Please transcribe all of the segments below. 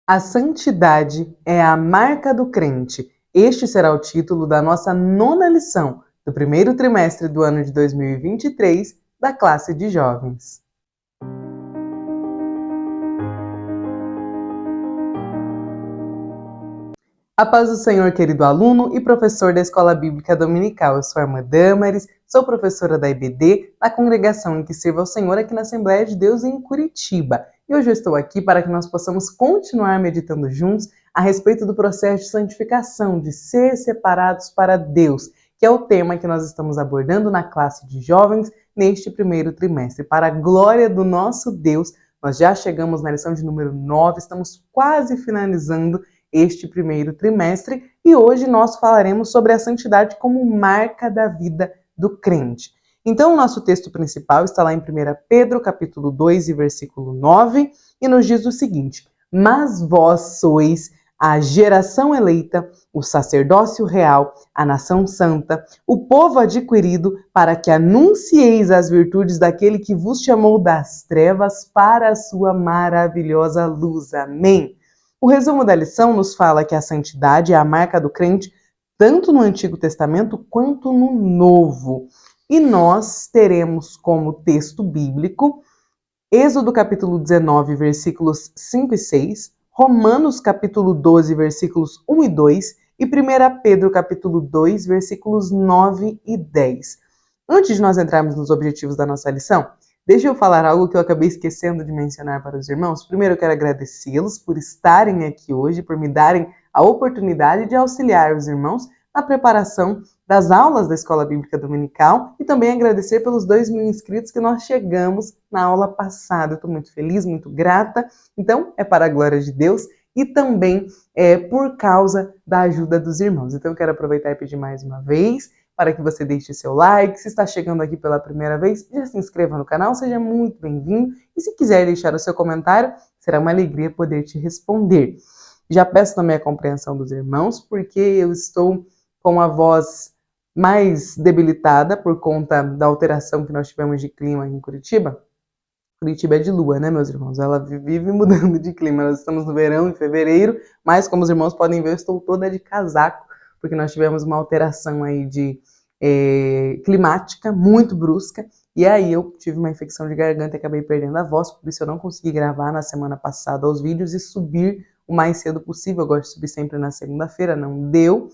A santidade é a marca do crente. Este será o título da nossa 9ª lição do primeiro trimestre do ano de 2023 da classe de jovens. A paz do Senhor, querido aluno e professor da Escola Bíblica Dominical. Eu sou a irmã Damaris, sou professora da IBD, da congregação em que sirvo ao Senhor aqui na Assembleia de Deus em Curitiba. E hoje eu estou aqui para que nós possamos continuar meditando juntos a respeito do processo de santificação, de ser separados para Deus, que é o tema que nós estamos abordando na classe de jovens neste primeiro trimestre. Para a glória do nosso Deus, nós já chegamos na lição de número 9, estamos quase finalizando este primeiro trimestre e hoje nós falaremos sobre a santidade como marca da vida do crente. Então, o nosso texto principal está lá em 1 Pedro, capítulo 2, e versículo 9, e nos diz o seguinte: Mas vós sois a geração eleita, o sacerdócio real, a nação santa, o povo adquirido, para que anuncieis as virtudes daquele que vos chamou das trevas para a sua maravilhosa luz. Amém. O resumo da lição nos fala que a santidade é a marca do crente tanto no Antigo Testamento quanto no Novo. E nós teremos como texto bíblico Êxodo capítulo 19, versículos 5 e 6, Romanos capítulo 12, versículos 1 e 2 e 1 Pedro capítulo 2, versículos 9 e 10. Antes de nós entrarmos nos objetivos da nossa lição, deixa eu falar algo que eu acabei esquecendo de mencionar para os irmãos. Primeiro, eu quero agradecê-los por estarem aqui hoje, por me darem a oportunidade de auxiliar os irmãos na preparação das aulas da Escola Bíblica Dominical e também agradecer pelos 2.000 inscritos que nós chegamos na aula passada. Eu estou muito feliz, muito grata. Então, é para a glória de Deus e também por causa da ajuda dos irmãos. Então, eu quero aproveitar e pedir mais uma vez para que você deixe seu like. Se está chegando aqui pela primeira vez, já se inscreva no canal, seja muito bem-vindo. E se quiser deixar o seu comentário, será uma alegria poder te responder. Já peço também a compreensão dos irmãos, porque eu estou com a voz mais debilitada por conta da alteração que nós tivemos de clima em Curitiba. Curitiba é de lua, né, meus irmãos? Ela vive mudando de clima. Nós estamos no verão, em fevereiro, mas como os irmãos podem ver, eu estou toda de casaco, porque nós tivemos uma alteração aí de climática muito brusca, e aí eu tive uma infecção de garganta e acabei perdendo a voz, por isso eu não consegui gravar na semana passada os vídeos e subir o mais cedo possível. Eu gosto de subir sempre na segunda-feira, não deu,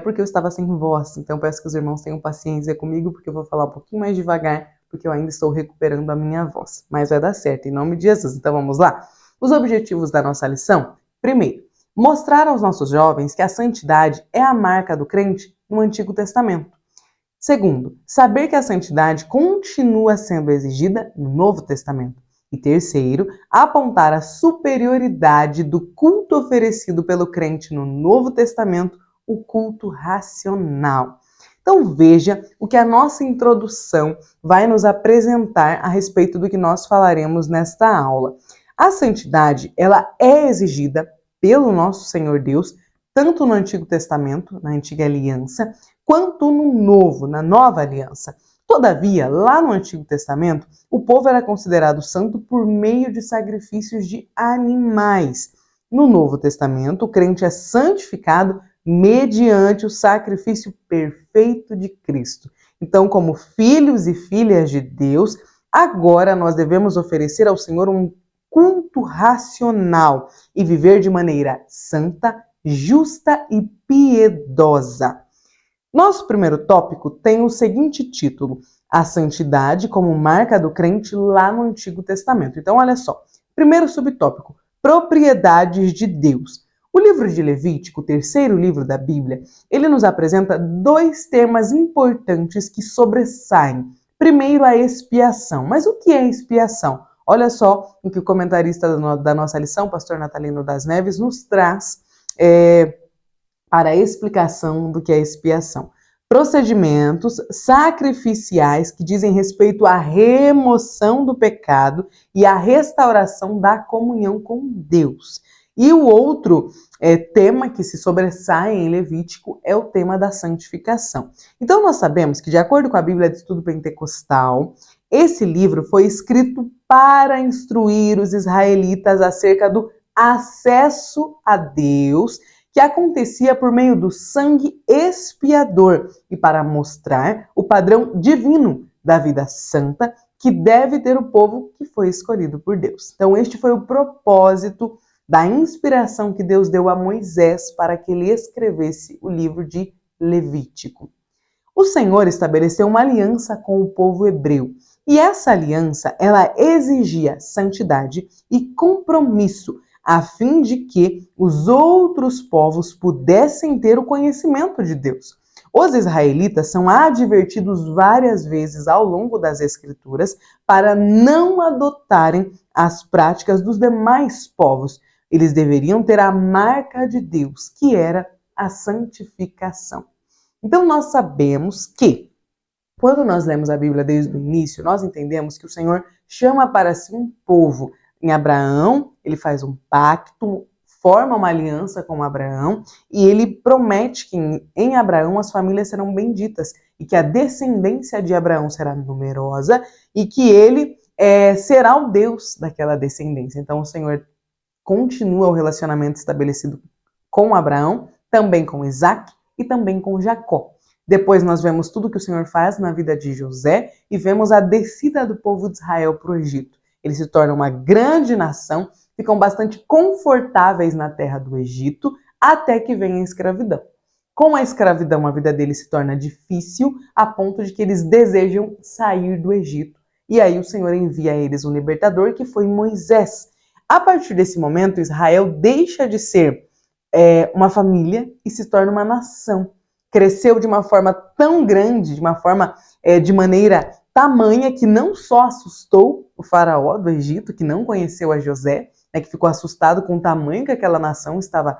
porque eu estava sem voz. Então peço que os irmãos tenham paciência comigo, porque eu vou falar um pouquinho mais devagar, porque eu ainda estou recuperando a minha voz. Mas vai dar certo, em nome de Jesus. Então vamos lá? Os objetivos da nossa lição. Primeiro, mostrar aos nossos jovens que a santidade é a marca do crente no Antigo Testamento. Segundo, saber que a santidade continua sendo exigida no Novo Testamento. E terceiro, apontar a superioridade do culto oferecido pelo crente no Novo Testamento, o culto racional. Então veja o que a nossa introdução vai nos apresentar a respeito do que nós falaremos nesta aula. A santidade, ela é exigida pelo nosso Senhor Deus, tanto no Antigo Testamento, na Antiga Aliança, quanto no Novo, na Nova Aliança. Todavia, lá no Antigo Testamento, o povo era considerado santo por meio de sacrifícios de animais. No Novo Testamento, o crente é santificado mediante o sacrifício perfeito de Cristo. Então, como filhos e filhas de Deus, agora nós devemos oferecer ao Senhor um culto racional e viver de maneira santa, justa e piedosa. Nosso primeiro tópico tem o seguinte título: a santidade como marca do crente lá no Antigo Testamento. Então, olha só. Primeiro subtópico: propriedades de Deus. O livro de Levítico, o terceiro livro da Bíblia, ele nos apresenta 2 temas importantes que sobressaem. Primeiro, a expiação. Mas o que é expiação? Olha só o que o comentarista da nossa lição, pastor Natalino das Neves, nos traz para a explicação do que é expiação. Procedimentos sacrificiais que dizem respeito à remoção do pecado e à restauração da comunhão com Deus. E o outro tema que se sobressai em Levítico é o tema da santificação. Então nós sabemos que, de acordo com a Bíblia de Estudo Pentecostal, esse livro foi escrito para instruir os israelitas acerca do acesso a Deus, que acontecia por meio do sangue expiador e para mostrar o padrão divino da vida santa que deve ter o povo que foi escolhido por Deus. Então, este foi o propósito da inspiração que Deus deu a Moisés para que ele escrevesse o livro de Levítico. O Senhor estabeleceu uma aliança com o povo hebreu, e essa aliança, ela exigia santidade e compromisso, a fim de que os outros povos pudessem ter o conhecimento de Deus. Os israelitas são advertidos várias vezes ao longo das Escrituras para não adotarem as práticas dos demais povos. Eles deveriam ter a marca de Deus, que era a santificação. Então nós sabemos que, quando nós lemos a Bíblia desde o início, nós entendemos que o Senhor chama para si um povo. Em Abraão, ele faz um pacto, forma uma aliança com Abraão e ele promete que em Abraão as famílias serão benditas e que a descendência de Abraão será numerosa e que ele será o Deus daquela descendência. Então o Senhor continua o relacionamento estabelecido com Abraão, também com Isaac e também com Jacó. Depois nós vemos tudo que o Senhor faz na vida de José e vemos a descida do povo de Israel para o Egito. Eles se tornam uma grande nação, ficam bastante confortáveis na terra do Egito, até que vem a escravidão. Com a escravidão, a vida deles se torna difícil, a ponto de que eles desejam sair do Egito. E aí o Senhor envia a eles um libertador, que foi Moisés. A partir desse momento, Israel deixa de ser uma família e se torna uma nação. Cresceu de uma forma tão grande, de maneira tamanha, que não só assustou o faraó do Egito, que não conheceu a José, que ficou assustado com o tamanho que aquela nação estava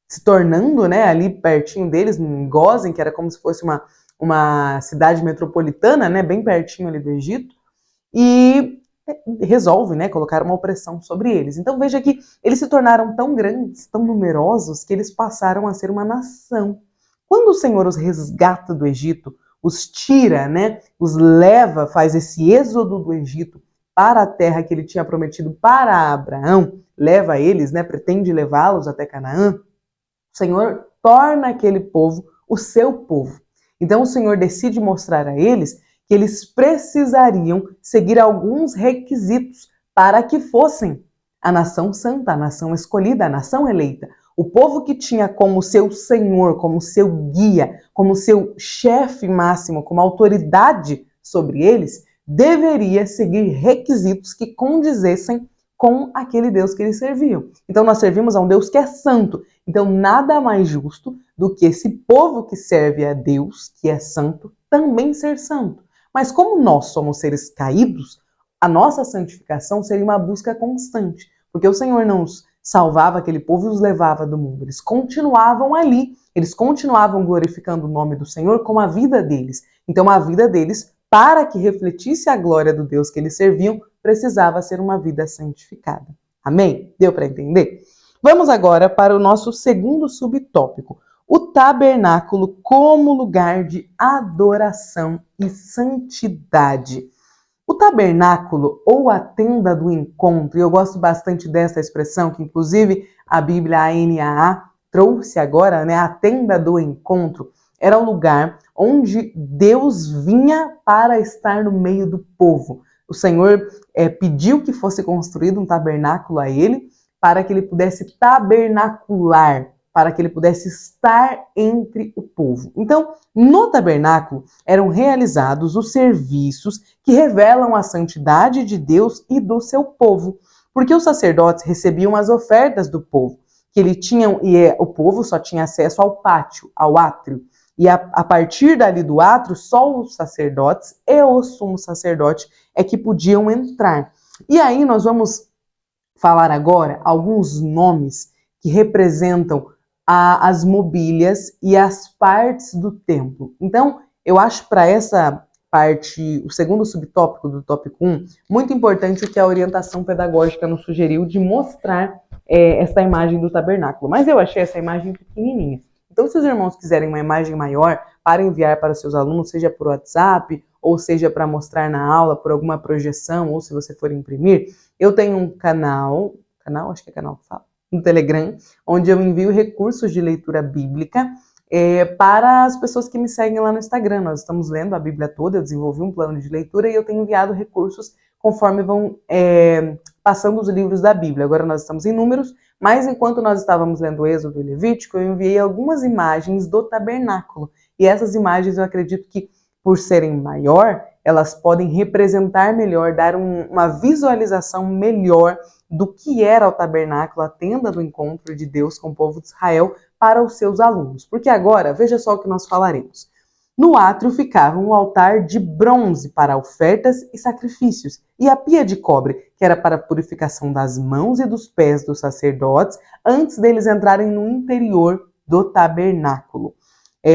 se tornando, ali pertinho deles, em Gósen, que era como se fosse uma cidade metropolitana, bem pertinho ali do Egito, e resolve, colocar uma opressão sobre eles. Então veja que eles se tornaram tão grandes, tão numerosos, que eles passaram a ser uma nação. Quando o Senhor os resgata do Egito, os tira, os leva, faz esse êxodo do Egito para a terra que ele tinha prometido para Abraão, leva eles, pretende levá-los até Canaã, o Senhor torna aquele povo o seu povo. Então o Senhor decide mostrar a eles que eles precisariam seguir alguns requisitos para que fossem a nação santa, a nação escolhida, a nação eleita. O povo que tinha como seu senhor, como seu guia, como seu chefe máximo, como autoridade sobre eles, deveria seguir requisitos que condizessem com aquele Deus que eles serviam. Então nós servimos a um Deus que é santo. Então nada mais justo do que esse povo que serve a Deus, que é santo, também ser santo. Mas como nós somos seres caídos, a nossa santificação seria uma busca constante, porque o Senhor não os salvava aquele povo e os levava do mundo. Eles continuavam ali, eles continuavam glorificando o nome do Senhor com a vida deles. Então a vida deles, para que refletisse a glória do Deus que eles serviam, precisava ser uma vida santificada. Amém? Deu para entender? Vamos agora para o nosso segundo subtópico, o tabernáculo como lugar de adoração e santidade. O tabernáculo, ou a tenda do encontro, e eu gosto bastante dessa expressão, que inclusive a Bíblia ANAA trouxe agora, a tenda do encontro, era o lugar onde Deus vinha para estar no meio do povo. O Senhor pediu que fosse construído um tabernáculo a ele, para que ele pudesse tabernacular, para que ele pudesse estar entre o povo. Então, no tabernáculo eram realizados os serviços que revelam a santidade de Deus e do seu povo, porque os sacerdotes recebiam as ofertas do povo, que o povo só tinha acesso ao pátio, ao átrio, e a partir dali do átrio, só os sacerdotes e o sumo sacerdote é que podiam entrar. E aí nós vamos falar agora alguns nomes que representam as mobílias e as partes do templo. Então, eu acho para essa parte, o segundo subtópico do tópico 1, muito importante o que a orientação pedagógica nos sugeriu de mostrar essa imagem do tabernáculo. Mas eu achei essa imagem pequenininha. Então, se os irmãos quiserem uma imagem maior para enviar para os seus alunos, seja por WhatsApp, ou seja para mostrar na aula, por alguma projeção, ou se você for imprimir, eu tenho um canal, acho que é canal que fala, no Telegram, onde eu envio recursos de leitura bíblica para as pessoas que me seguem lá no Instagram. Nós estamos lendo a Bíblia toda, eu desenvolvi um plano de leitura e eu tenho enviado recursos conforme vão passando os livros da Bíblia. Agora nós estamos em Números, mas enquanto nós estávamos lendo Êxodo e Levítico, eu enviei algumas imagens do tabernáculo. E essas imagens eu acredito que, por serem maior, elas podem representar melhor, dar uma visualização melhor do que era o tabernáculo, a tenda do encontro de Deus com o povo de Israel, para os seus alunos. Porque agora, veja só o que nós falaremos. No átrio ficava um altar de bronze para ofertas e sacrifícios, e a pia de cobre, que era para a purificação das mãos e dos pés dos sacerdotes, antes deles entrarem no interior do tabernáculo,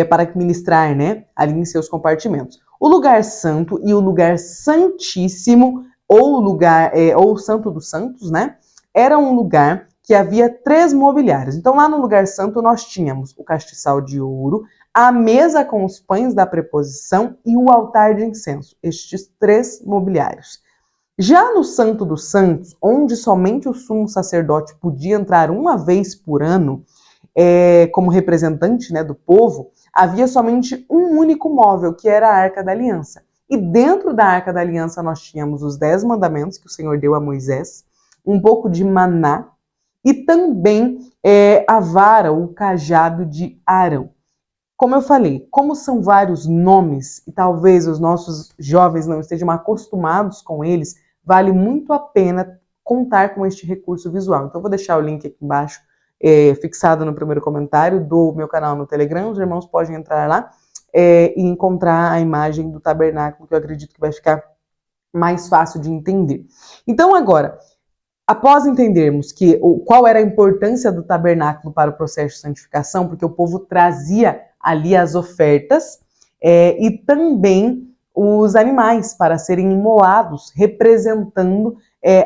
para ministrar, ali em seus compartimentos. O lugar santo e o lugar santíssimo, ou o santo dos santos, era um lugar que havia 3 mobiliários. Então, lá no lugar santo, nós tínhamos o castiçal de ouro, a mesa com os pães da preposição e o altar de incenso. Estes 3 mobiliários. Já no Santo dos Santos, onde somente o sumo sacerdote podia entrar uma vez por ano, como representante do povo, havia somente um único móvel, que era a Arca da Aliança. E dentro da Arca da Aliança nós tínhamos os 10 mandamentos que o Senhor deu a Moisés, um pouco de maná, e também a vara, o cajado de Arão. Como eu falei, como são vários nomes, e talvez os nossos jovens não estejam acostumados com eles, vale muito a pena contar com este recurso visual. Então, eu vou deixar o link aqui embaixo, fixado no primeiro comentário do meu canal no Telegram. Os irmãos podem entrar lá e encontrar a imagem do tabernáculo, que eu acredito que vai ficar mais fácil de entender. Então, agora, após entendermos qual era a importância do tabernáculo para o processo de santificação, porque o povo trazia ali as ofertas e também os animais para serem imolados, representando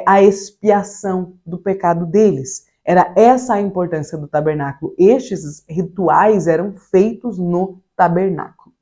a expiação do pecado deles. Era essa a importância do tabernáculo. Estes rituais eram feitos no tabernáculo.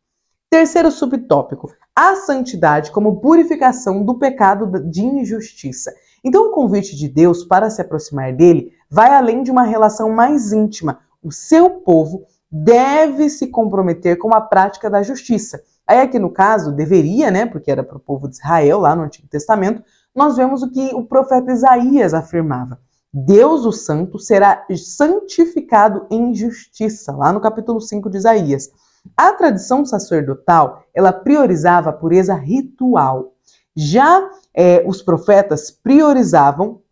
Terceiro subtópico, a santidade como purificação do pecado de injustiça. Então, o convite de Deus para se aproximar dele vai além de uma relação mais íntima. O seu povo deve se comprometer com a prática da justiça. Aí aqui no caso, deveria, porque era para o povo de Israel, lá no Antigo Testamento, nós vemos o que o profeta Isaías afirmava. Deus, o Santo, será santificado em justiça, lá no capítulo 5 de Isaías. A tradição sacerdotal, ela priorizava a pureza ritual. Já os profetas prezavam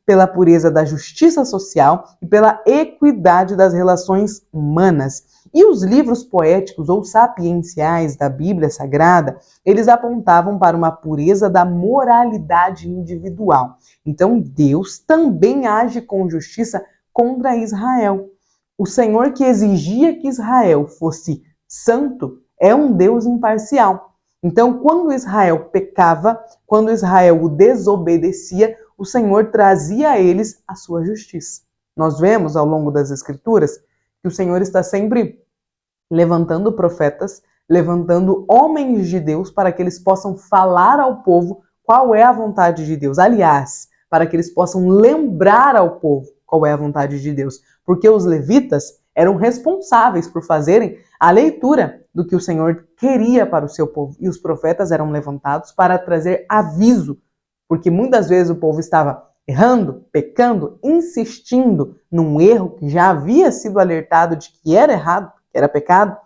pela pureza da justiça social e pela equidade das relações humanas. E os livros poéticos ou sapienciais da Bíblia Sagrada, eles apontavam para uma pureza da moralidade individual. Então, Deus também age com justiça contra Israel. O Senhor que exigia que Israel fosse santo é um Deus imparcial. Então, quando Israel pecava, quando Israel o desobedecia, o Senhor trazia a eles a sua justiça. Nós vemos ao longo das Escrituras que o Senhor está sempre levantando profetas, levantando homens de Deus para que eles possam falar ao povo qual é a vontade de Deus. Aliás, para que eles possam lembrar ao povo qual é a vontade de Deus. Porque os levitas eram responsáveis por fazerem a leitura do que o Senhor queria para o seu povo. E os profetas eram levantados para trazer aviso, porque muitas vezes o povo estava errando, pecando, insistindo num erro que já havia sido alertado de que era errado, que era pecado,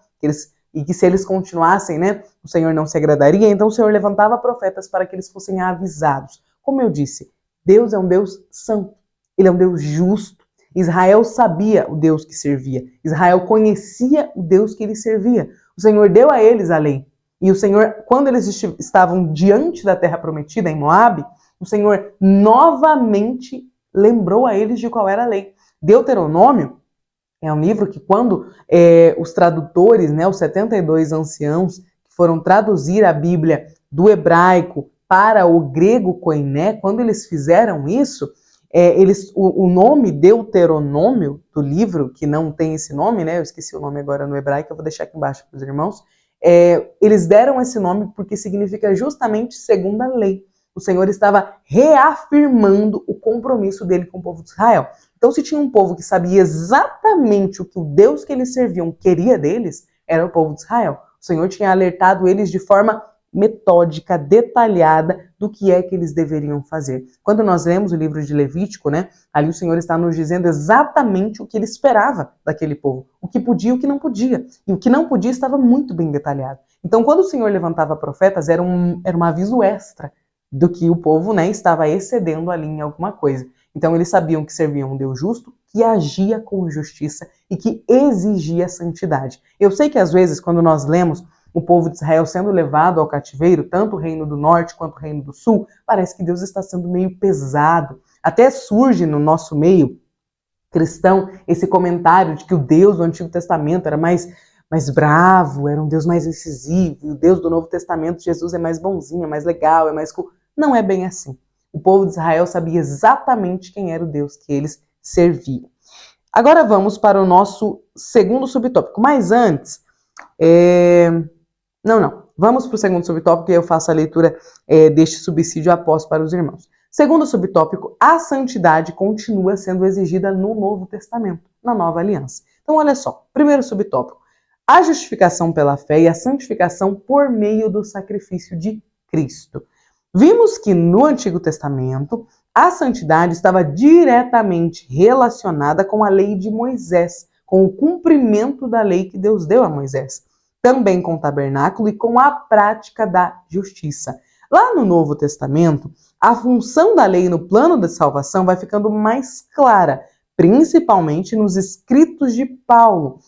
e que se eles continuassem, o Senhor não se agradaria. Então o Senhor levantava profetas para que eles fossem avisados. Como eu disse, Deus é um Deus santo, Ele é um Deus justo. Israel sabia o Deus que servia. Israel conhecia o Deus que ele servia. O Senhor deu a eles a lei. E o Senhor, quando eles estavam diante da terra prometida, em Moabe, o Senhor novamente lembrou a eles de qual era a lei. Deuteronômio é um livro que quando os tradutores, os 72 anciãos, que foram traduzir a Bíblia do hebraico para o grego koiné, quando eles fizeram isso, o nome Deuteronômio do livro, que não tem esse nome, eu esqueci o nome agora no hebraico, eu vou deixar aqui embaixo para os irmãos, eles deram esse nome porque significa justamente segunda lei. o Senhor estava reafirmando o compromisso dele com o povo de Israel. Então, se tinha um povo que sabia exatamente o que o Deus que eles serviam queria deles, era o povo de Israel. O Senhor tinha alertado eles de forma metódica, detalhada do que é que eles deveriam fazer. Quando nós lemos o livro de Levítico, ali o Senhor está nos dizendo exatamente o que ele esperava daquele povo, o que podia e o que não podia. E o que não podia estava muito bem detalhado. Então, quando o Senhor levantava profetas, era um aviso extra do que o povo estava excedendo ali em alguma coisa. Então, eles sabiam que serviam um Deus justo, que agia com justiça e que exigia santidade. Eu sei que às vezes, quando nós lemos o povo de Israel sendo levado ao cativeiro, tanto o reino do norte quanto o reino do sul, parece que Deus está sendo meio pesado. Até surge no nosso meio cristão esse comentário de que o Deus do Antigo Testamento era mais bravo, era um Deus mais incisivo, e o Deus do Novo Testamento, Jesus, é mais bonzinho, é mais legal, é mais cool. Não é bem assim. O povo de Israel sabia exatamente quem era o Deus que eles serviam. Agora vamos para o nosso segundo subtópico. Mas antes, vamos para o segundo subtópico e eu faço a leitura deste subsídio após para os irmãos. Segundo subtópico, a santidade continua sendo exigida no Novo Testamento, na Nova Aliança. Então, olha só, primeiro subtópico, a justificação pela fé e a santificação por meio do sacrifício de Cristo. Vimos que no Antigo Testamento, a santidade estava diretamente relacionada com a lei de Moisés, com o cumprimento da lei que Deus deu a Moisés. Também com o tabernáculo e com a prática da justiça. Lá no Novo Testamento, a função da lei no plano da salvação vai ficando mais clara, principalmente nos escritos de Paulo,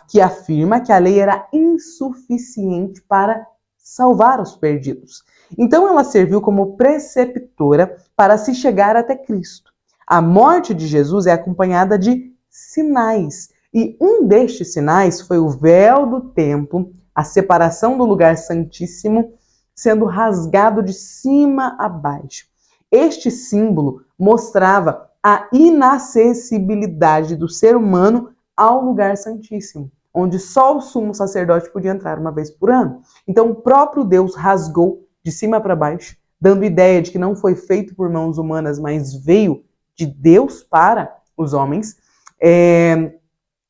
que afirma que a lei era insuficiente para salvar os perdidos. Então ela serviu como preceptora para se chegar até Cristo. A morte de Jesus é acompanhada de sinais. E um destes sinais foi o véu do templo, a separação do lugar santíssimo, sendo rasgado de cima a baixo. Este símbolo mostrava a inacessibilidade do ser humano ao lugar santíssimo, onde só o sumo sacerdote podia entrar uma vez por ano. Então o próprio Deus rasgou de cima para baixo, dando ideia de que não foi feito por mãos humanas, mas veio de Deus para os homens.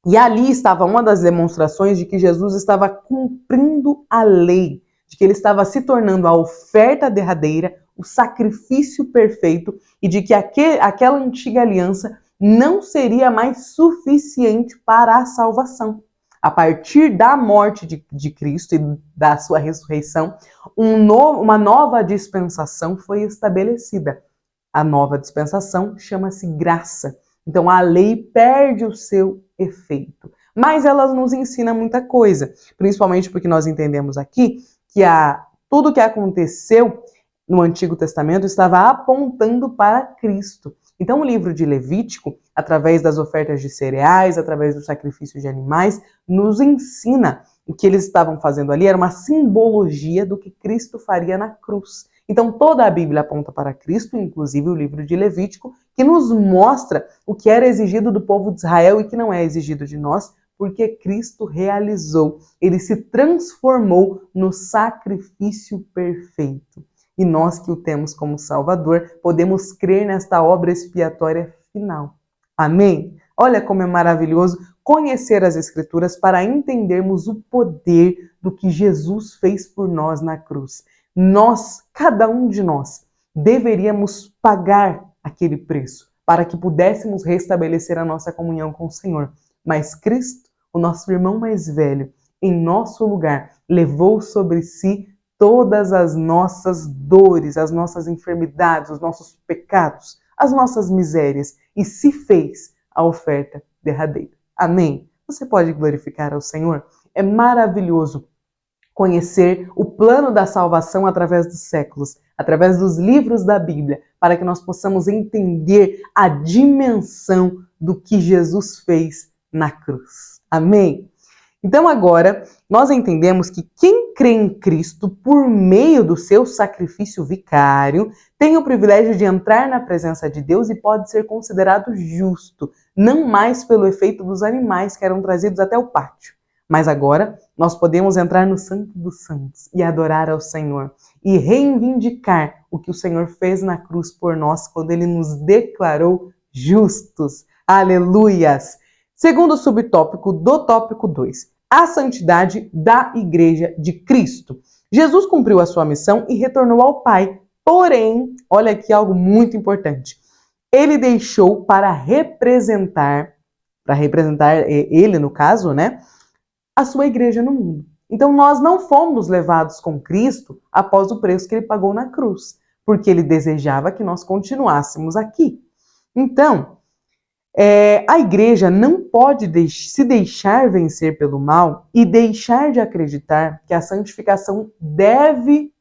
E ali estava uma das demonstrações de que Jesus estava cumprindo a lei, de que ele estava se tornando a oferta derradeira, o sacrifício perfeito, e de que aquela antiga aliança não seria mais suficiente para a salvação. A partir da morte de Cristo e da sua ressurreição, uma nova dispensação foi estabelecida. A nova dispensação chama-se graça. Então a lei perde o seu efeito. Mas ela nos ensina muita coisa, principalmente porque nós entendemos aqui que tudo que aconteceu no Antigo Testamento estava apontando para Cristo. Então o livro de Levítico, através das ofertas de cereais, através do sacrifício de animais, nos ensina o que eles estavam fazendo ali era uma simbologia do que Cristo faria na cruz. Então toda a Bíblia aponta para Cristo, inclusive o livro de Levítico, que nos mostra o que era exigido do povo de Israel e que não é exigido de nós, porque Cristo realizou. Ele se transformou no sacrifício perfeito. E nós que o temos como Salvador, podemos crer nesta obra expiatória final. Amém? Olha como é maravilhoso conhecer as Escrituras para entendermos o poder do que Jesus fez por nós na cruz. Nós, cada um de nós, deveríamos pagar aquele preço para que pudéssemos restabelecer a nossa comunhão com o Senhor. Mas Cristo, o nosso irmão mais velho, em nosso lugar, levou sobre si todas as nossas dores, as nossas enfermidades, os nossos pecados, as nossas misérias e se fez a oferta derradeira. Amém? Você pode glorificar ao Senhor? É maravilhoso conhecer o plano da salvação através dos séculos, através dos livros da Bíblia, para que nós possamos entender a dimensão do que Jesus fez na cruz. Amém? Então agora, nós entendemos que quem crê em Cristo por meio do seu sacrifício vicário tem o privilégio de entrar na presença de Deus e pode ser considerado justo, não mais pelo efeito dos animais que eram trazidos até o pátio. Mas agora nós podemos entrar no Santo dos Santos e adorar ao Senhor. e reivindicar o que o Senhor fez na cruz por nós, quando Ele nos declarou justos. Aleluias! Segundo subtópico do tópico 2, a santidade da Igreja de Cristo. Jesus cumpriu a sua missão e retornou ao Pai. Porém, olha aqui algo muito importante. Ele deixou para representar ele, no caso, né, a sua igreja no mundo. Então nós não fomos levados com Cristo após o preço que ele pagou na cruz, porque ele desejava que nós continuássemos aqui. Então, a igreja não pode se deixar vencer pelo mal e deixar de acreditar que a santificação deve,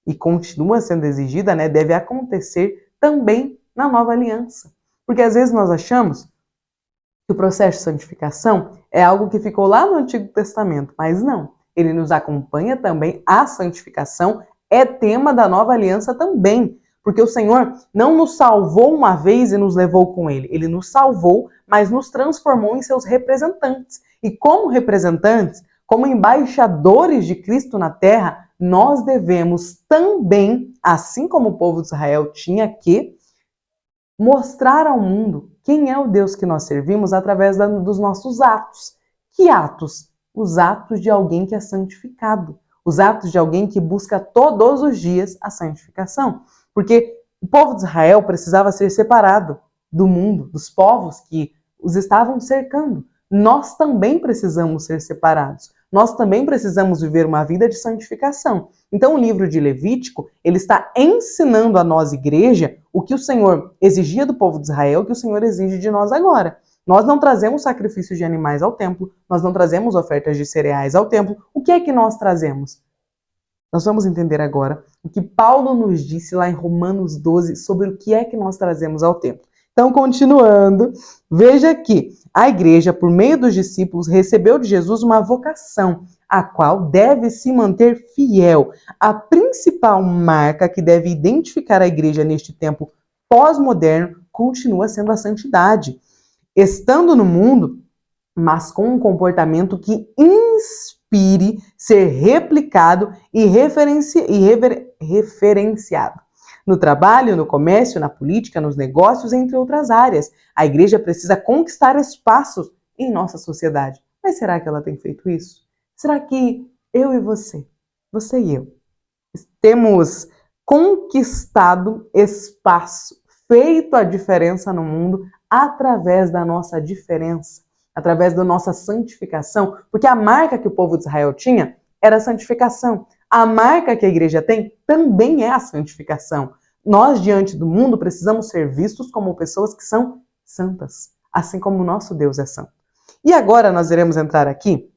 e continua sendo exigida, né, deve acontecer também na nova aliança. Porque às vezes nós achamos que o processo de santificação é algo que ficou lá no Antigo Testamento, mas não. Ele nos acompanha também, a santificação é tema da nova aliança também. Porque o Senhor não nos salvou uma vez e nos levou com Ele. Ele nos salvou, mas nos transformou em seus representantes. E como representantes, como embaixadores de Cristo na terra, nós devemos também, assim como o povo de Israel tinha que, mostrar ao mundo quem é o Deus que nós servimos através dos nossos atos. Que atos? Os atos de alguém que é santificado. Os atos de alguém que busca todos os dias a santificação. Porque o povo de Israel precisava ser separado do mundo, dos povos que os estavam cercando. Nós também precisamos ser separados. Nós também precisamos viver uma vida de santificação. Então o livro de Levítico, ele está ensinando a nós, igreja, o que o Senhor exigia do povo de Israel, o que o Senhor exige de nós agora. Nós não trazemos sacrifícios de animais ao templo, nós não trazemos ofertas de cereais ao templo. O que é que nós trazemos? Nós vamos entender agora o que Paulo nos disse lá em Romanos 12 sobre o que é que nós trazemos ao templo. Então, continuando, veja que a igreja, por meio dos discípulos, recebeu de Jesus uma vocação, a qual deve se manter fiel. A principal marca que deve identificar a igreja neste tempo pós-moderno continua sendo a santidade. Estando no mundo, mas com um comportamento que inspire ser replicado e referenciado. No trabalho, no comércio, na política, nos negócios, entre outras áreas. A igreja precisa conquistar espaços em nossa sociedade. Mas será que ela tem feito isso? Será que eu e você e eu, temos conquistado espaço, feito a diferença no mundo através da nossa diferença, através da nossa santificação? Porque a marca que o povo de Israel tinha era a santificação. A marca que a igreja tem também é a santificação. Nós, diante do mundo, precisamos ser vistos como pessoas que são santas, assim como o nosso Deus é santo. E agora nós iremos entrar aqui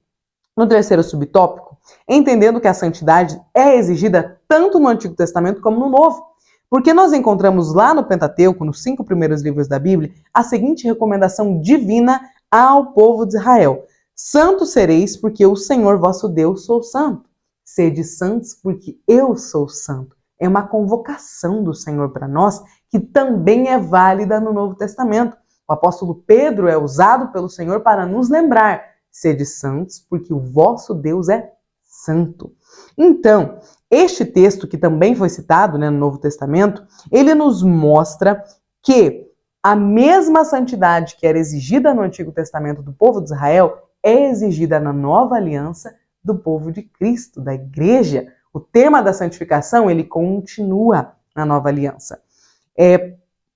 no terceiro subtópico, entendendo que a santidade é exigida tanto no Antigo Testamento como no Novo. Porque nós encontramos lá no Pentateuco, nos 5 primeiros livros da Bíblia, a seguinte recomendação divina ao povo de Israel: santos sereis, porque o Senhor vosso Deus sou santo. Sede santos, porque eu sou santo. É uma convocação do Senhor para nós, que também é válida no Novo Testamento. O apóstolo Pedro é usado pelo Senhor para nos lembrar: sede santos, porque o vosso Deus é santo. Então, este texto, que também foi citado, no Novo Testamento, ele nos mostra que a mesma santidade que era exigida no Antigo Testamento do povo de Israel é exigida na nova aliança do povo de Cristo, da igreja. O tema da santificação, ele continua na nova aliança.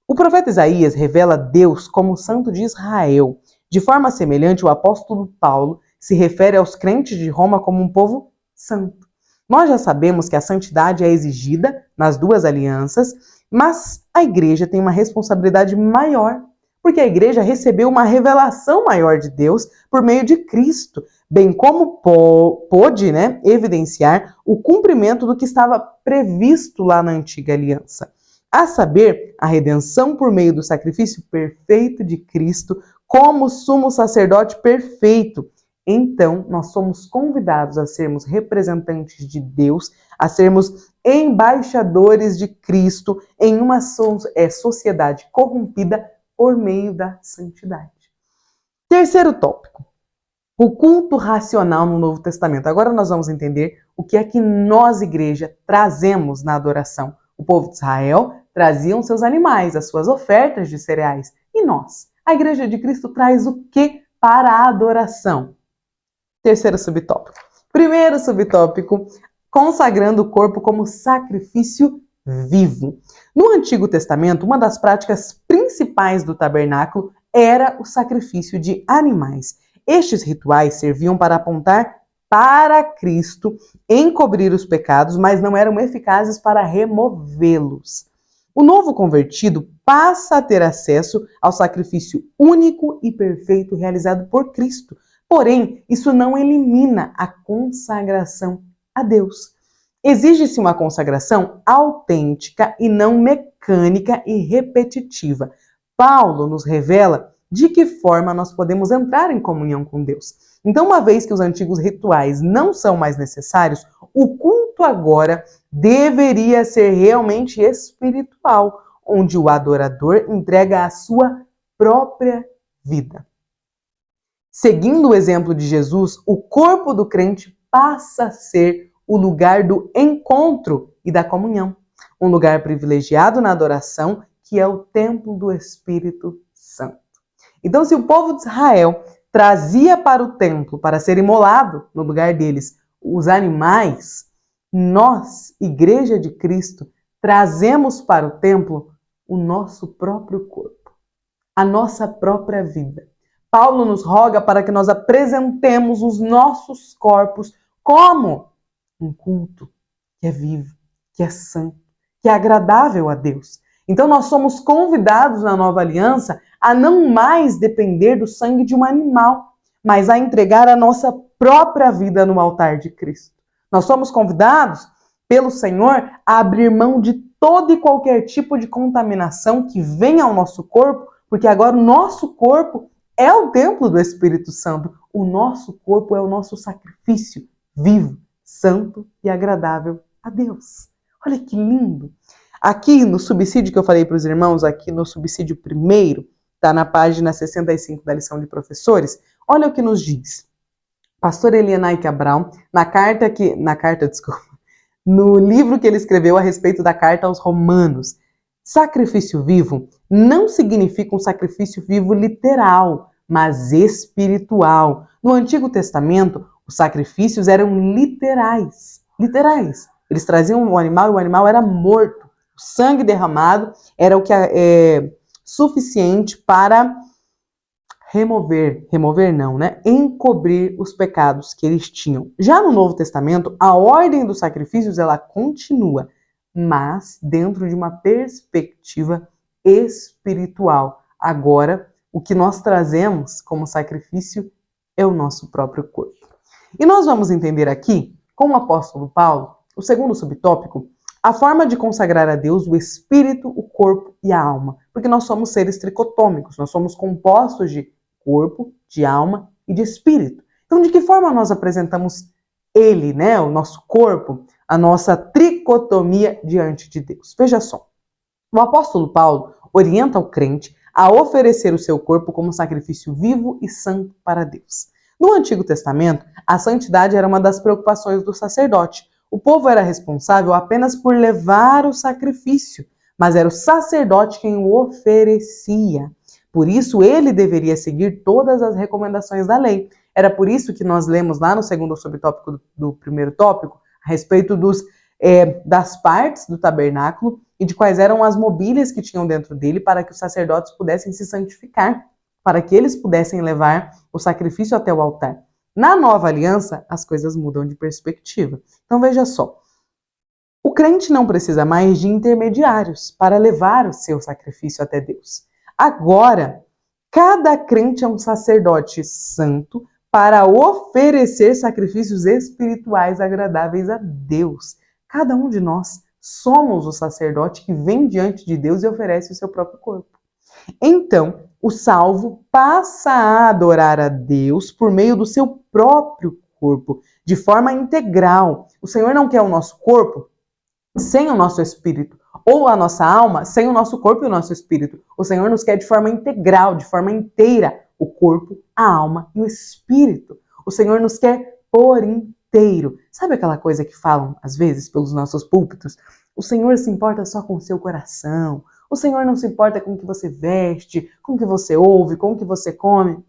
O profeta Isaías revela Deus como o santo de Israel. De forma semelhante, o apóstolo Paulo se refere aos crentes de Roma como um povo santo. Nós já sabemos que a santidade é exigida nas duas alianças, mas a igreja tem uma responsabilidade maior, porque a igreja recebeu uma revelação maior de Deus por meio de Cristo, bem como pôde, evidenciar o cumprimento do que estava previsto lá na antiga aliança. A saber, a redenção por meio do sacrifício perfeito de Cristo como sumo sacerdote perfeito. Então, nós somos convidados a sermos representantes de Deus, a sermos embaixadores de Cristo em uma sociedade corrompida por meio da santidade. Terceiro tópico: o culto racional no Novo Testamento. Agora nós vamos entender o que é que nós, igreja, trazemos na adoração. O povo de Israel traziam seus animais, as suas ofertas de cereais. E nós? A Igreja de Cristo traz o que para a adoração? Terceiro subtópico. Primeiro subtópico, consagrando o corpo como sacrifício vivo. No Antigo Testamento, uma das práticas principais do tabernáculo era o sacrifício de animais. Estes rituais serviam para apontar para Cristo, encobrir os pecados, mas não eram eficazes para removê-los. O novo convertido passa a ter acesso ao sacrifício único e perfeito realizado por Cristo. Porém, isso não elimina a consagração a Deus. Exige-se uma consagração autêntica e não mecânica e repetitiva. Paulo nos revela de que forma nós podemos entrar em comunhão com Deus. Então, uma vez que os antigos rituais não são mais necessários, o culto agora deveria ser realmente espiritual, onde o adorador entrega a sua própria vida. Seguindo o exemplo de Jesus, o corpo do crente passa a ser o lugar do encontro e da comunhão. Um lugar privilegiado na adoração, que é o templo do Espírito Santo. Então, se o povo de Israel trazia para o templo, para ser imolado no lugar deles, os animais, nós, Igreja de Cristo, trazemos para o templo o nosso próprio corpo, a nossa própria vida. Paulo nos roga para que nós apresentemos os nossos corpos como um culto que é vivo, que é santo, que é agradável a Deus. Então nós somos convidados na nova aliança a não mais depender do sangue de um animal, mas a entregar a nossa própria vida no altar de Cristo. Nós somos convidados pelo Senhor a abrir mão de todo e qualquer tipo de contaminação que venha ao nosso corpo, porque agora o nosso corpo é o templo do Espírito Santo. O nosso corpo é o nosso sacrifício vivo, santo e agradável a Deus. Olha que lindo! Aqui no subsídio que eu falei para os irmãos, aqui no subsídio primeiro, está na página 65 da lição de professores, olha o que nos diz. Pastor Elianai Cabral, no livro que ele escreveu a respeito da carta aos Romanos, sacrifício vivo não significa um sacrifício vivo literal, mas espiritual. No Antigo Testamento, os sacrifícios eram literais. Eles traziam um animal e o animal era morto. O sangue derramado era o que é suficiente para encobrir os pecados que eles tinham. Já no Novo Testamento, a ordem dos sacrifícios ela continua, mas dentro de uma perspectiva espiritual. Agora, o que nós trazemos como sacrifício é o nosso próprio corpo. E nós vamos entender aqui, com o apóstolo Paulo, o segundo subtópico, a forma de consagrar a Deus o espírito, o corpo e a alma. Porque nós somos seres tricotômicos, nós somos compostos de corpo, de alma e de espírito. Então, de que forma nós apresentamos ele, o nosso corpo, a nossa tricotomia diante de Deus? Veja só, o apóstolo Paulo orienta o crente a oferecer o seu corpo como sacrifício vivo e santo para Deus. No Antigo Testamento, a santidade era uma das preocupações do sacerdote. O povo era responsável apenas por levar o sacrifício, mas era o sacerdote quem o oferecia. Por isso, ele deveria seguir todas as recomendações da lei. Era por isso que nós lemos lá no segundo subtópico do primeiro tópico, a respeito das partes do tabernáculo e de quais eram as mobílias que tinham dentro dele para que os sacerdotes pudessem se santificar, para que eles pudessem levar o sacrifício até o altar. Na nova aliança, as coisas mudam de perspectiva. Então veja só, o crente não precisa mais de intermediários para levar o seu sacrifício até Deus. Agora, cada crente é um sacerdote santo para oferecer sacrifícios espirituais agradáveis a Deus. Cada um de nós somos o sacerdote que vem diante de Deus e oferece o seu próprio corpo. Então, o salvo passa a adorar a Deus por meio do seu próprio corpo, de forma integral. O Senhor não quer o nosso corpo sem o nosso espírito, ou a nossa alma sem o nosso corpo e o nosso espírito. O Senhor nos quer de forma integral, de forma inteira, o corpo, a alma e o espírito. O Senhor nos quer por inteiro. Sabe aquela coisa que falam, às vezes, pelos nossos púlpitos? O Senhor se importa só com o seu coração. O Senhor não se importa com o que você veste, com o que você ouve, com o que você come.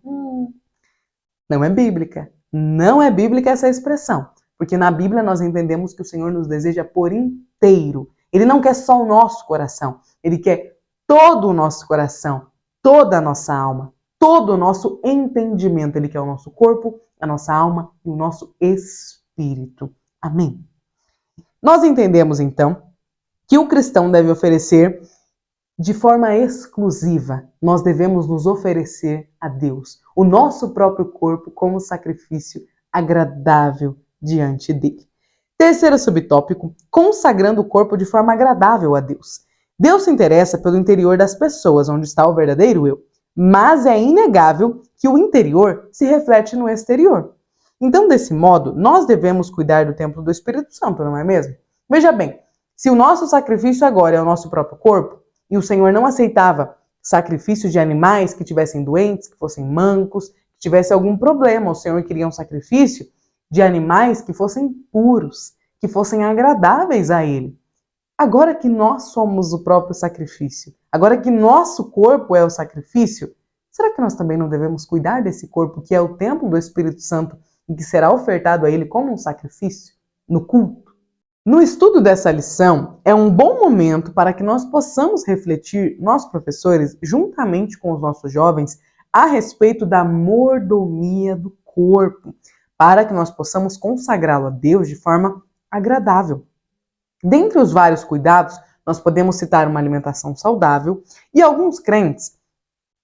Não é bíblica. Não é bíblica essa expressão. Porque na Bíblia nós entendemos que o Senhor nos deseja por inteiro. Ele não quer só o nosso coração. Ele quer todo o nosso coração, toda a nossa alma, todo o nosso entendimento. Ele quer o nosso corpo, a nossa alma e o nosso espírito. Amém? Nós entendemos, então, que o cristão deve oferecer de forma exclusiva. Nós devemos nos oferecer a Deus, o nosso próprio corpo como sacrifício agradável diante dele. Terceiro subtópico, consagrando o corpo de forma agradável a Deus. Deus se interessa pelo interior das pessoas, onde está o verdadeiro eu, mas é inegável que o interior se reflete no exterior. Então, desse modo, nós devemos cuidar do templo do Espírito Santo, não é mesmo? Veja bem, se o nosso sacrifício agora é o nosso próprio corpo, e o Senhor não aceitava sacrifício de animais que tivessem doentes, que fossem mancos, que tivesse algum problema, o Senhor queria um sacrifício de animais que fossem puros, que fossem agradáveis a Ele. Agora que nós somos o próprio sacrifício, agora que nosso corpo é o sacrifício, será que nós também não devemos cuidar desse corpo que é o templo do Espírito Santo e que será ofertado a Ele como um sacrifício no culto? No estudo dessa lição, é um bom momento para que nós possamos refletir, nós professores, juntamente com os nossos jovens, a respeito da mordomia do corpo, para que nós possamos consagrá-lo a Deus de forma agradável. Dentre os vários cuidados, nós podemos citar uma alimentação saudável e alguns crentes,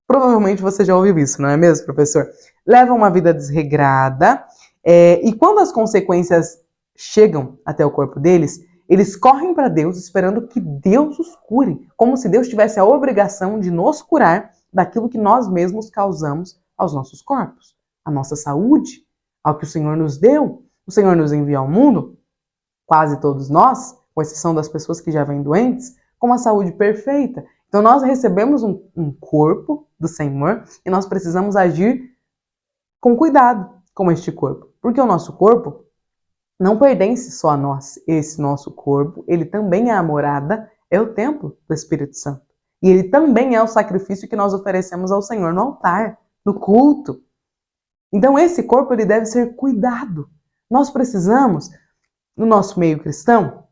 provavelmente você já ouviu isso, não é mesmo, professor? Levam uma vida desregrada e quando as consequências chegam até o corpo deles, eles correm para Deus esperando que Deus os cure, como se Deus tivesse a obrigação de nos curar daquilo que nós mesmos causamos aos nossos corpos, à nossa saúde, ao que o Senhor nos deu. O Senhor nos envia ao mundo, quase todos nós, com exceção das pessoas que já vêm doentes, com uma saúde perfeita. Então nós recebemos um corpo do Senhor e nós precisamos agir com cuidado com este corpo, porque o nosso corpo não pertence só a nós. Esse nosso corpo, ele também é a morada, é o templo do Espírito Santo. E ele também é o sacrifício que nós oferecemos ao Senhor no altar, no culto. Então esse corpo, ele deve ser cuidado. Nós precisamos, no nosso meio cristão,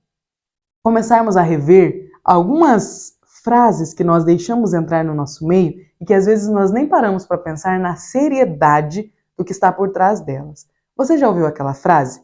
começarmos a rever algumas frases que nós deixamos entrar no nosso meio e que às vezes nós nem paramos para pensar na seriedade do que está por trás delas. Você já ouviu aquela frase?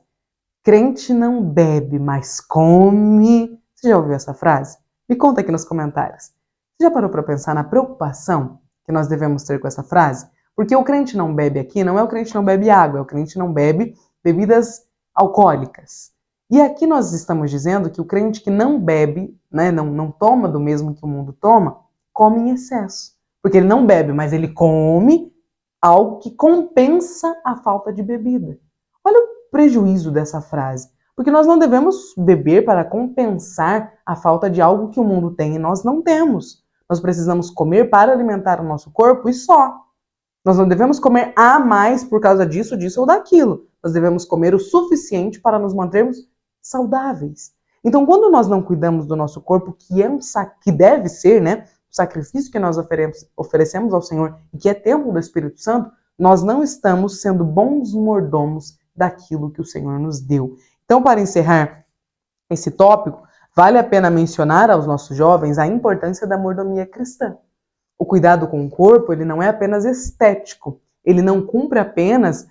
Crente não bebe, mas come. Você já ouviu essa frase? Me conta aqui nos comentários. Você já parou para pensar na preocupação que nós devemos ter com essa frase? Porque o crente não bebe aqui não é o crente não bebe água, é o crente não bebe bebidas alcoólicas. E aqui nós estamos dizendo que o crente que não bebe, né, não toma do mesmo que o mundo toma, come em excesso. Porque ele não bebe, mas ele come algo que compensa a falta de bebida. Olha o prejuízo dessa frase, porque nós não devemos beber para compensar a falta de algo que o mundo tem e nós não temos. Nós precisamos comer para alimentar o nosso corpo e só. Nós não devemos comer a mais por causa disso, disso ou daquilo. Nós devemos comer o suficiente para nos mantermos saudáveis. Então, quando nós não cuidamos do nosso corpo, que deve ser, né, o sacrifício que nós oferecemos ao Senhor e que é templo do Espírito Santo, nós não estamos sendo bons mordomos daquilo que o Senhor nos deu. Então, para encerrar esse tópico, vale a pena mencionar aos nossos jovens a importância da mordomia cristã. O cuidado com o corpo, ele não é apenas estético, ele não cumpre apenas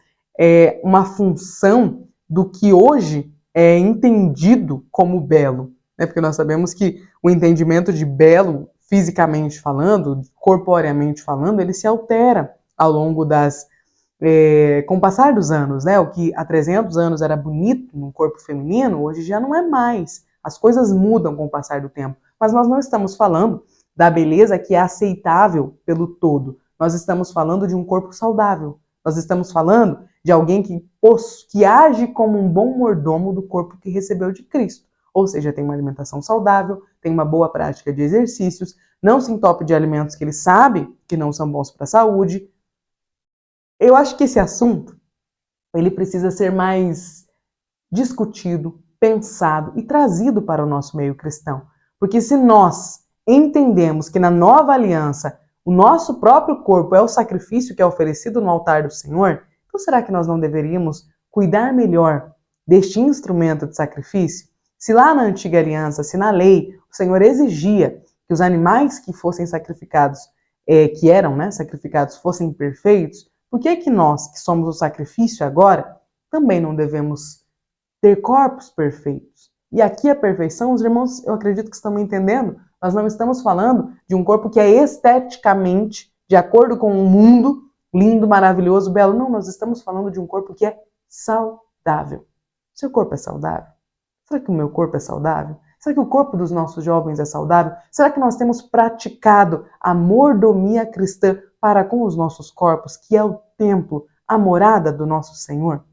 uma função do que hoje é entendido como belo, né? Porque nós sabemos que o entendimento de belo, fisicamente falando, corporeamente falando, ele se altera ao longo com o passar dos anos, né? O que há 300 anos era bonito no corpo feminino, hoje já não é mais. As coisas mudam com o passar do tempo. Mas nós não estamos falando da beleza que é aceitável pelo todo. Nós estamos falando de um corpo saudável. Nós estamos falando de alguém que age como um bom mordomo do corpo que recebeu de Cristo. Ou seja, tem uma alimentação saudável, tem uma boa prática de exercícios, não se entope de alimentos que ele sabe que não são bons para a saúde. Eu acho que esse assunto ele precisa ser mais discutido, pensado e trazido para o nosso meio cristão. Porque se nós entendemos que na nova aliança o nosso próprio corpo é o sacrifício que é oferecido no altar do Senhor, então será que nós não deveríamos cuidar melhor deste instrumento de sacrifício? Se lá na antiga aliança, se na lei, o Senhor exigia que os animais que fossem sacrificados, que eram, né, sacrificados, fossem perfeitos, por que que nós, que somos o sacrifício agora, também não devemos ter corpos perfeitos? E aqui a perfeição, os irmãos, eu acredito que estão me entendendo, nós não estamos falando de um corpo que é esteticamente, de acordo com o mundo, lindo, maravilhoso, belo. Não, nós estamos falando de um corpo que é saudável. Seu corpo é saudável? Será que o meu corpo é saudável? Será que o corpo dos nossos jovens é saudável? Será que nós temos praticado a mordomia cristã para com os nossos corpos, que é o templo, a morada do nosso Senhor?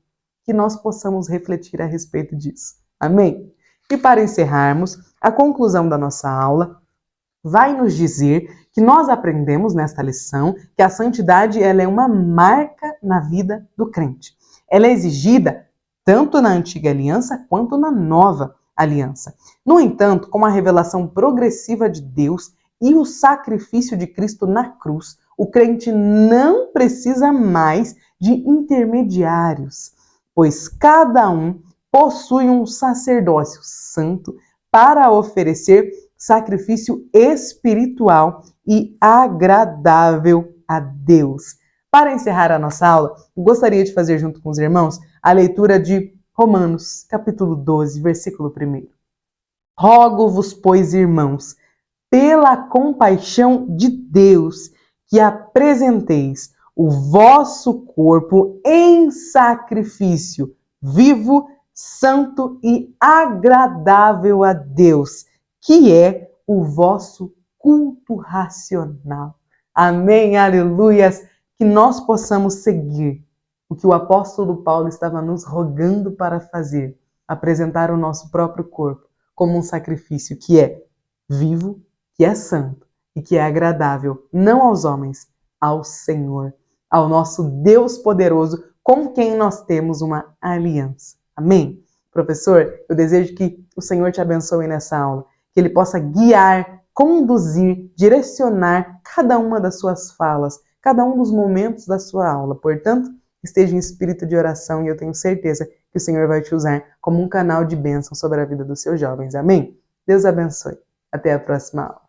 Que nós possamos refletir a respeito disso. Amém? E para encerrarmos, a conclusão da nossa aula vai nos dizer que nós aprendemos nesta lição que a santidade ela é uma marca na vida do crente. Ela é exigida tanto na antiga aliança quanto na nova aliança. No entanto, com a revelação progressiva de Deus e o sacrifício de Cristo na cruz, o crente não precisa mais de intermediários, pois cada um possui um sacerdócio santo para oferecer sacrifício espiritual e agradável a Deus. Para encerrar a nossa aula, gostaria de fazer junto com os irmãos a leitura de Romanos, capítulo 12, versículo 1. Rogo-vos, pois, irmãos, pela compaixão de Deus, que apresenteis o vosso corpo em sacrifício vivo, santo e agradável a Deus, que é o vosso culto racional. Amém, aleluias! Que nós possamos seguir o que o apóstolo Paulo estava nos rogando para fazer, apresentar o nosso próprio corpo como um sacrifício que é vivo, que é santo e que é agradável, não aos homens, ao Senhor, ao nosso Deus poderoso, com quem nós temos uma aliança. Amém? Professor, eu desejo que o Senhor te abençoe nessa aula, que Ele possa guiar, conduzir, direcionar cada uma das suas falas, cada um dos momentos da sua aula. Portanto, esteja em espírito de oração e eu tenho certeza que o Senhor vai te usar como um canal de bênção sobre a vida dos seus jovens. Amém? Deus abençoe. Até a próxima aula.